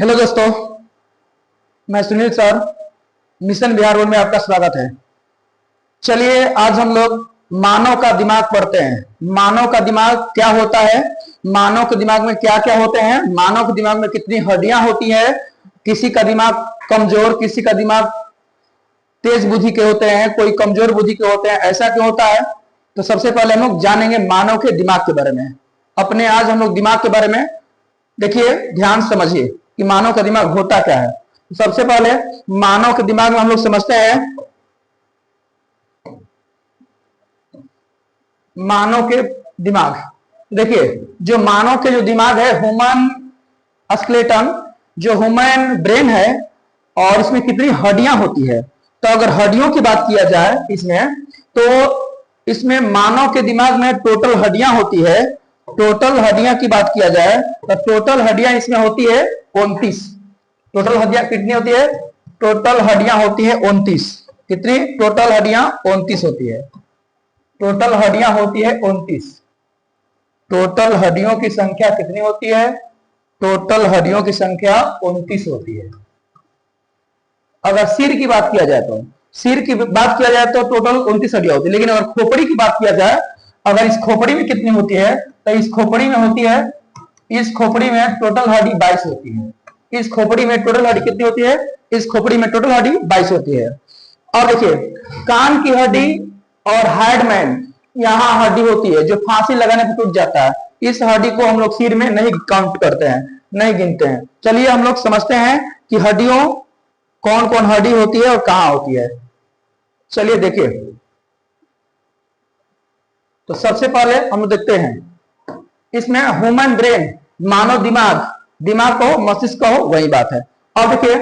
Hello दोस्तों, मैं Sunil sir mission Bihar road में आपका स्वागत है। चलिए आज हम लोग मानव का दिमाग पढ़ते हैं। मानव का दिमाग क्या होता है, मानव के दिमाग में क्या क्या होते हैं, मानव के दिमाग में कितनी हड्डियां होती है, किसी का दिमाग कमजोर, किसी का दिमाग तेज बुद्धि के होते हैं, कोई कमजोर बुद्धि के होते हैं, ऐसा क्यों होता है। तो सबसे पहले हम लोग जानेंगे मानव के दिमाग के बारे में। अपने आज हम लोग दिमाग के बारे में देखिए, ध्यान समझिए कि मानव का दिमाग होता क्या है। सबसे पहले मानव के दिमाग में हम लोग समझते हैं मानव के दिमाग। देखिए, जो मानव के जो दिमाग है, ह्यूमन स्केलेटन, जो ह्यूमन ब्रेन है, और इसमें कितनी हड्डियां होती है। तो अगर हड्डियों की बात किया जाए इसमें, तो इसमें मानव के दिमाग में टोटल हड्डियां होती है। टोटल हड्डियां की बात किया जाए तो टोटल हड्डियां इसमें होती है 29। टोटल हड्डियां कितनी होती है? टोटल हड्डियां होती है 29। कितनी? टोटल हड्डियां 29 होती है। टोटल हड्डियां होती है 29। टोटल हड्डियों की संख्या कितनी होती है? टोटल हड्डियों की संख्या 29 होती है। अगर सिर की बात किया जाए तो सिर की बात किया जाए तो टोटल 29 हड्डियां होती है। लेकिन अगर खोपड़ी की बात किया जाए, अगर इस खोपड़ी में कितनी होती है, तो इस खोपड़ी में होती है, इस खोपड़ी में टोटल हड्डी 22 होती है। इस खोपड़ी में टोटल हड्डी कितनी होती है? इस खोपड़ी में टोटल हड्डी 22 होती है। और देखिए, कान की हड्डी और हेडमैन, यहाँ हड्डी होती है जो फांसी लगाने पर टूट जाता है। इस हड्डी को हम लोग सिर में नहीं काउंट करते हैं, नहीं गिनते हैं। चलिए हम लोग समझते हैं कि हड्डियों कौन कौन हड्डी होती है और कहां होती है। चलिए देखिए, तो सबसे पहले हम देखते हैं इसमें ह्यूमन ब्रेन, मानव दिमाग, दिमाग कहो मस्तिष्क कहो वही बात है। अब देखिए,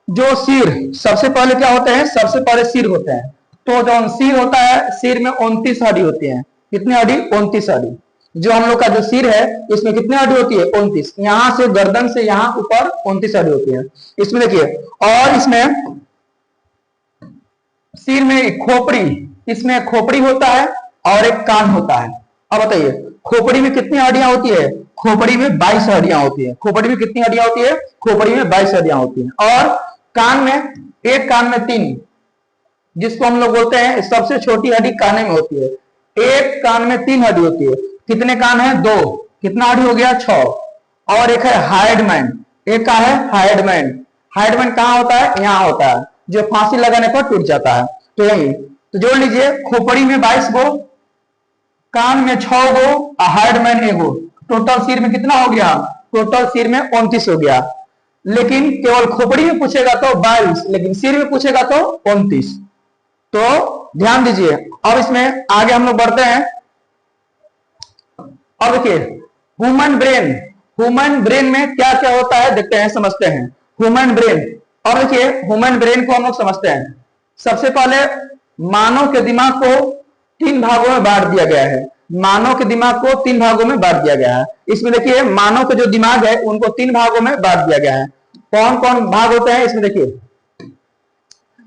जो सिर, सबसे पहले क्या होते हैं? सबसे पहले सिर होते हैं। तो जो सिर होता है, सिर में 29 हड्डी होती है। कितनी हड्डी? 29 हड्डी। जो हम लोग का जो सिर है, इसमें कितनी हड्डी होती है? 29। यहां से गर्दन से यहां ऊपर 29 हड्डी होती है इसमें। देखिए, और इसमें सिर में खोपड़ी, इसमें खोपड़ी होता है और एक कान होता है। अब बताइए, खोपड़ी में कितनी हड्डियां होती है? खोपड़ी में 22 हड्डियां होती है। खोपड़ी में कितनी हड्डियां होती है? खोपड़ी में 22 हड्डियां होती हैं। और कान में, एक कान में 3, जिसको हम लोग बोलते हैं सबसे छोटी हड्डी काने में होती है। एक कान में 3 हड्डी होती है। कितने कान है? 2। कितना हड्डी हो गया? 6। और एक है हाइडमैन, एक का है हाइडमैन। हाइडमैन कहां होता है? यहां होता है, जो फांसी लगाने पर टूट जाता है। तो यही, तो जोड़ लीजिए, खोपड़ी में 22 गो, कान में 6 गो, हाइडमैन 1 गो। टोटल सिर में कितना हो गया? टोटल सिर में 29 हो गया। लेकिन केवल खोपड़ी में पूछेगा तो 22, लेकिन सिर में पूछेगा तो 29। तो ध्यान दीजिए। अब इसमें आगे हम लोग बढ़ते हैं। अब देखिए, ह्यूमन ब्रेन, ह्यूमन ब्रेन में क्या क्या होता है देखते हैं, समझते हैं ह्यूमन ब्रेन। और देखिए, ह्यूमन ब्रेन को हम लोग समझते हैं। सबसे पहले मानव के दिमाग को 3 भागों में बांट दिया गया है। मानव के दिमाग को 3 भागों में बांट दिया गया है। इसमें देखिए, मानव के जो दिमाग है उनको 3 भागों में बांट दिया गया है। कौन कौन भाग होते हैं इसमें? देखिए,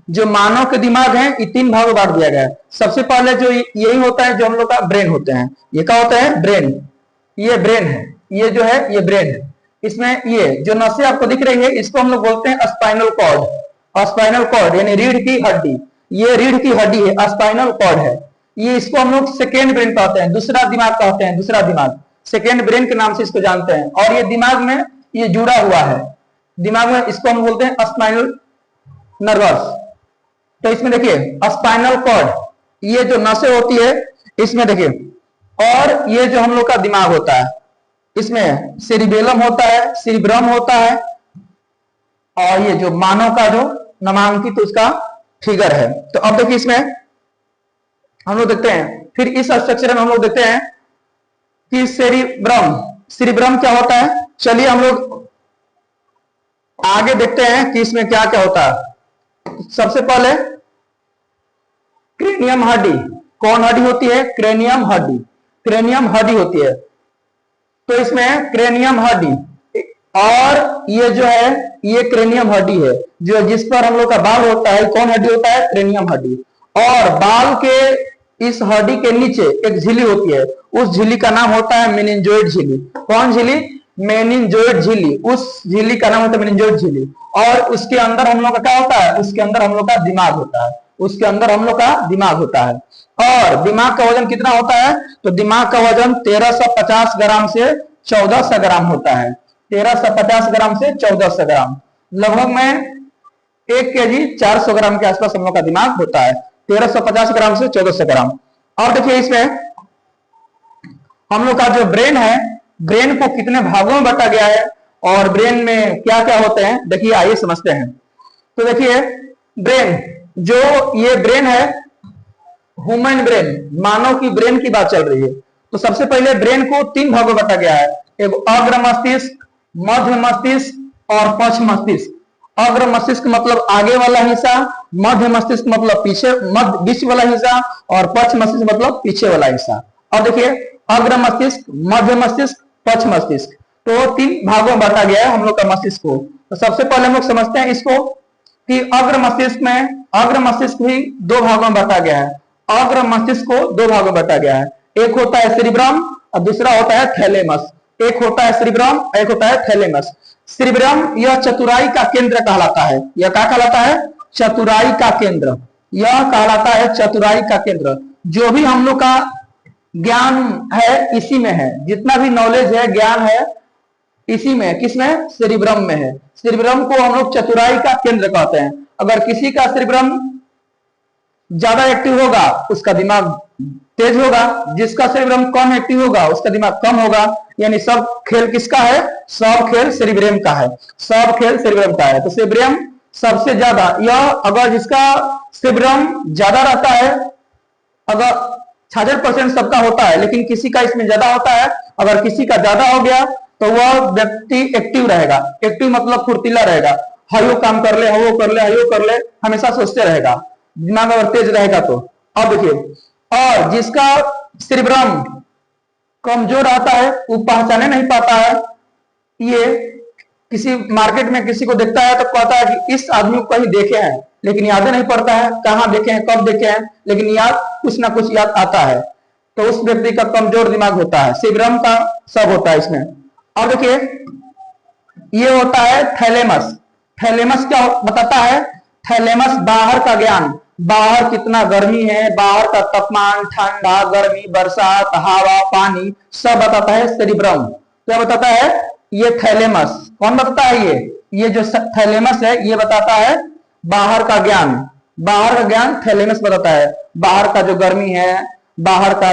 जो मानव के दिमाग है ये 3 भागों में बांट दिया गया है। सबसे पहले जो यही होता है, जो हम लोग का ब्रेन होते हैं। ये क्या होता है? ब्रेन। ये ब्रेन है, ये जो है ये ब्रेन है। इसमें ये जो नसें आपको दिख रही है, इसको हम लोग बोलते हैं स्पाइनल कॉर्ड। स्पाइनल कॉर्ड यानी रीढ़ की हड्डी। ये रीढ़ की हड्डी है, स्पाइनल कॉर्ड है। ये, इसको हम लोग सेकेंड ब्रेन कहते हैं, दूसरा दिमाग कहते हैं। दूसरा दिमाग, सेकेंड ब्रेन के नाम से इसको जानते हैं। और ये दिमाग में ये जुड़ा हुआ है, दिमाग में, इसको हम बोलते हैं स्पाइनल नर्वस। तो इसमें देखिए, स्पाइनल कॉर्ड, ये जो नसें होती है इसमें देखिए, और ये जो हम लोग का दिमाग होता है, इसमें सेरिबेलम होता है, सेरिब्रम होता है, और ये जो मानव का जो नामांकित उसका फिगर है। तो अब देखिए, इसमें हम लोग देखते हैं, फिर इस स्ट्रक्चर में हम लोग देखते हैं कि सेरिब्रम, सेरिब्रम क्या होता है। चलिए हम लोग आगे देखते हैं कि इसमें क्या क्या होता है। सबसे पहले क्रेनियम हड्डी, कौन हड्डी होती है? क्रेनियम हड्डी। क्रेनियम हड्डी होती है। तो इसमें क्रेनियम हड्डी, और ये जो है ये क्रेनियम हड्डी है, जो जिस पर हम लोग का बाल होता है। कौन हड्डी होता है? क्रेनियम हड्डी। और बाल के इस हड्डी के नीचे एक झिल्ली होती है, उस झिल्ली का नाम होता है मेनिंजोइड झिल्ली। कौन झिल्ली? मेनिंजोइड झिल्ली, उस झिल्ली का नाम होता है मेनिंजोइड झिल्ली। और उसके अंदर हम लोग का क्या होता है, उसके अंदर हम लोग का दिमाग होता है, उसके अंदर हम लोग का दिमाग होता है। और दिमाग का वजन कितना होता है, तो दिमाग का वजन 1350 ग्राम से 1400 ग्राम होता है। 1350 ग्राम से 1400 ग्राम, लगभग में 1 केजी 400 ग्राम के आसपास हम लोग का दिमाग होता है। 1350 ग्राम से 1400 ग्राम। और देखिए इसमें हम लोग का जो ब्रेन है, ब्रेन को कितने भागों में बांटा गया है और ब्रेन में क्या क्या होते हैं, देखिए आइए समझते हैं। तो देखिए ब्रेन, जो ये ब्रेन है, ह्यूमन ब्रेन, मानव की ब्रेन की बात चल रही है। तो सबसे पहले ब्रेन को 3 भागों में बांटा गया है, एक अग्र मस्तिष्क, मध्य मस्तिष्क और पश्च मस्तिष्क। अग्र मस्तिष्क मतलब आगे वाला हिस्सा, मध्य मस्तिष्क मतलब पीछे मध्य बीच वाला हिस्सा, और पश्च मस्तिष्क मतलब पीछे वाला हिस्सा। और देखिए अग्र मस्तिष्क, मध्य मस्तिष्क, पश्च मस्तिष्क, तो 3 भागों में बांटा गया है हम लोग का मस्तिष्क को। तो सबसे पहले हम लोग समझते हैं इसको कि अग्र मस्तिष्क भी 2 भागों में बांटा गया है। अग्र मस्तिष्क को 2 भागों में बांटा गया है, एक होता है सेरिब्रम और दूसरा होता है थैलेमस। एक होता है सेरिब्रम, एक होता है थैलेमस। सेरिब्रम यह चतुराई का केंद्र कहलाता है। यह क्या कहलाता है, चतुराई का केंद्र। यह कहलाता है चतुराई का केंद्र। जो भी हम लोग का ज्ञान है इसी में है, जितना भी नॉलेज है, ज्ञान है, इसी में, किसमें, सेरिब्रम में है। सेरिब्रम को हम लोग चतुराई का केंद्र कहते हैं। अगर किसी का सेरिब्रम ज्यादा एक्टिव होगा उसका दिमाग तेज होगा, जिसका सेरिब्रम कम एक्टिव होगा उसका दिमाग कम होगा। यानी सब खेल किसका है, सब खेल सेरिब्रम का है, सब खेल सेरिब्रम का है। तो सेरिब्रम सबसे ज्यादा, यह अगर जिसका सेरिब्रम ज्यादा रहता है, अगर 66% सबका होता है, लेकिन किसी का इसमें ज्यादा होता है, अगर किसी का ज्यादा हो गया तो वह व्यक्ति एक्टिव रहेगा। एक्टिव मतलब फुर्तीला रहेगा, हायो काम कर ले, वो कर ले, हायो कर ले, हमेशा सोचते रहेगा, दिमाग अगर तेज रहेगा तो। अब देखिए, और जिसका सेरिब्रम कमजोर रहता है वो पहचाने नहीं पाता है। ये किसी मार्केट में किसी को देखता है तो कहता है कि इस आदमी को कहीं देखे हैं, लेकिन याद नहीं पड़ता है कहां देखे हैं, कब देखे हैं, लेकिन याद कुछ ना कुछ याद आता है। तो उस व्यक्ति का कमजोर दिमाग होता है, सेरिब्रम का सब होता है इसमें। अब देखिए ये होता है थैलेमस। थैलेमस क्या बताता है, थैलेमस बाहर का ज्ञान, बाहर कितना गर्मी है, बाहर का तापमान, ठंडा, गर्मी, बरसात, हवा, पानी, सब बताता है सेरिब्रम। क्या बताता है, ये थैलेमस। कौन बताता है, ये जो थैलेमस है ये बताता है बाहर का ज्ञान। बाहर का ज्ञान थैलेमस बताता है, बाहर का जो गर्मी है, बाहर का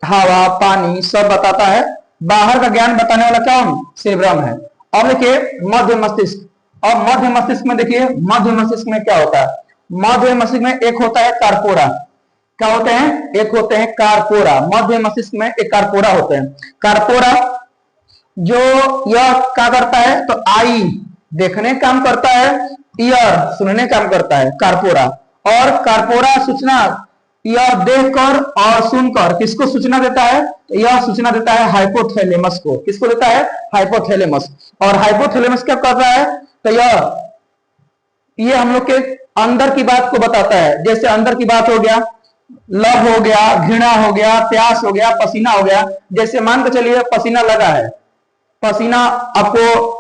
हवा, पानी, सब बताता है। बाहर का ज्ञान बताने वाला कौन, सेरिब्रम है। अब देखिए मध्य मस्तिष्क। और मध्य मस्तिष्क में देखिए, मध्य मस्तिष्क में क्या होता है, मध्य मस्तिष्क में एक होता है कारपोरा। क्या होते हैं, एक होते हैं कारपोरा। मध्य मस्तिष्क में एक कारपोरा होते हैं। कारपोरा जो यह क्या करता है, तो आई देखने काम करता है, ईयर सुनने काम करता है कारपोरा। और कारपोरा सूचना यह देखकर और सुनकर किसको सूचना देता है, यह सूचना देता है हाइपोथैलेमस को। किसको देता है, हाइपोथैलेमस। और हाइपोथैलेमस क्या कर रहा है, तो ये हम लोग के अंदर की बात को बताता है। जैसे अंदर की बात हो गया, लव हो गया, घृणा हो गया, प्यास हो गया, पसीना हो गया। जैसे मान के चलिए पसीना लगा है, पसीना आपको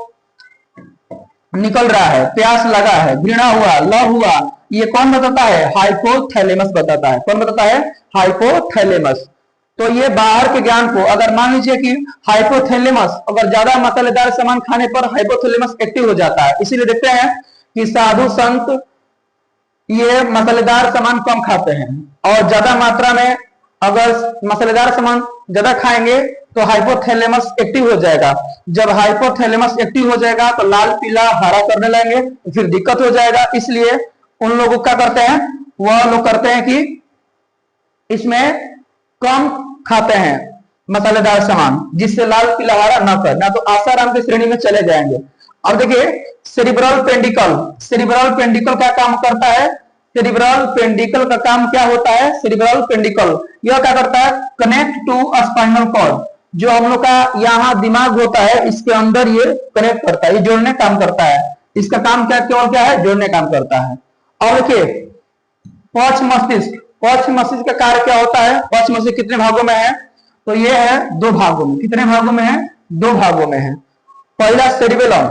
निकल रहा है, प्यास लगा है, घृणा हुआ, लव हुआ, ये कौन बताता है, हाइपोथैलेमस बताता है। कौन बताता है, हाइपोथैलेमस। तो ये बाहर के ज्ञान को, अगर मान लीजिए कि हाइपोथैलेमस अगर ज्यादा मसालेदार सामान खाने पर हाइपोथैलेमस एक्टिव हो जाता है। इसीलिए देखते हैं कि साधु संत ये मसालेदार सामान कम खाते हैं, और ज्यादा मात्रा में अगर मसालेदार सामान ज्यादा खाएंगे तो हाइपोथैलेमस एक्टिव हो जाएगा। जब हाइपोथैलेमस एक्टिव हो जाएगा तो लाल पीला हरा करने लगेंगे, तो फिर दिक्कत हो जाएगा। इसलिए उन लोगों क्या करते हैं, वह लोग करते हैं कि इसमें कम खाते हैं मसालेदार सामान, जिससे लाल पीला हरा ना कर, ना तो आसाराम की श्रेणी में चले जाएंगे। अब देखिए सेरिब्रल पेंडिकल। सेरिब्रल पेंडिकल क्या काम करता है, सेरिब्रल पेंडिकल का काम क्या होता है, सेरिब्रल पेंडिकल यह क्या करता है, कनेक्ट टू स्पाइनल कॉर्ड। जो हम लोग का यहाँ दिमाग होता है इसके अंदर ये कनेक्ट करता है, ये जोड़ने काम करता है। इसका काम क्या केवल क्या है, जोड़ने काम करता है। और देखिए पश्च मस्तिष्क। पश्च मस्तिष्क का कार्य क्या होता है, पश्च मस्तिष्क कितने भागों में है, तो ये है 2 भागों में। कितने भागों में है, 2 भागों में है। पहला सेरिबेलम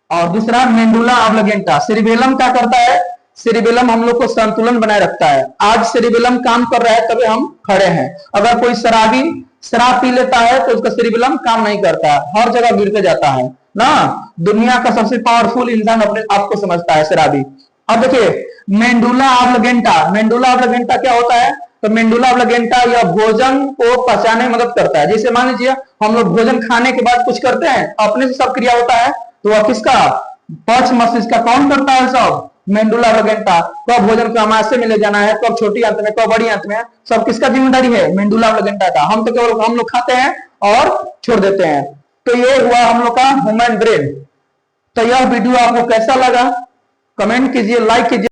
और दूसरा मेंडुला ऑब्लिगेंटा। सेरिबेलम क्या करता है? सेरिबेलम हम लोग को संतुलन बनाए रखता है। आज सेरिबेलम काम कर रहा है तभी हम खड़े हैं। अगर कोई शराबी शराब पी लेता है तो उसका सेरिबेलम काम नहीं करता है, हर जगह गिरते जाता है ना। दुनिया का सबसे पावरफुल इंसान अपने आप को समझता है शराबी। अब देखिए मेंडुला ऑब्लिगेंटा। मेंडुला ऑब्लिगेंटा क्या होता है? तो मेंडुला ऑब्लिगेंटा यह भोजन को पचाने में मदद करता है। जैसे मान लीजिए हम लोग भोजन खाने के बाद कुछ करते हैं, अपने से सब क्रिया होता है, तो वह किसका? पच मस्तिष्क का। कौन करता है सब? मेंडुला ऑब्लिगेंटा। कब भोजन को अमाशय में ले जाना है, कब छोटी आंत में, कब बड़ी आंत में, सब किसका जिम्मेदारी है? मेंडुला ऑब्लिगेंटा का। हम तो केवल हम लोग खाते हैं और छोड़ देते हैं। तो ये हुआ हम लोग का ह्यूमन ब्रेन। तो यह वीडियो आपको कैसा लगा कमेंट कीजिए, लाइक कीजिए।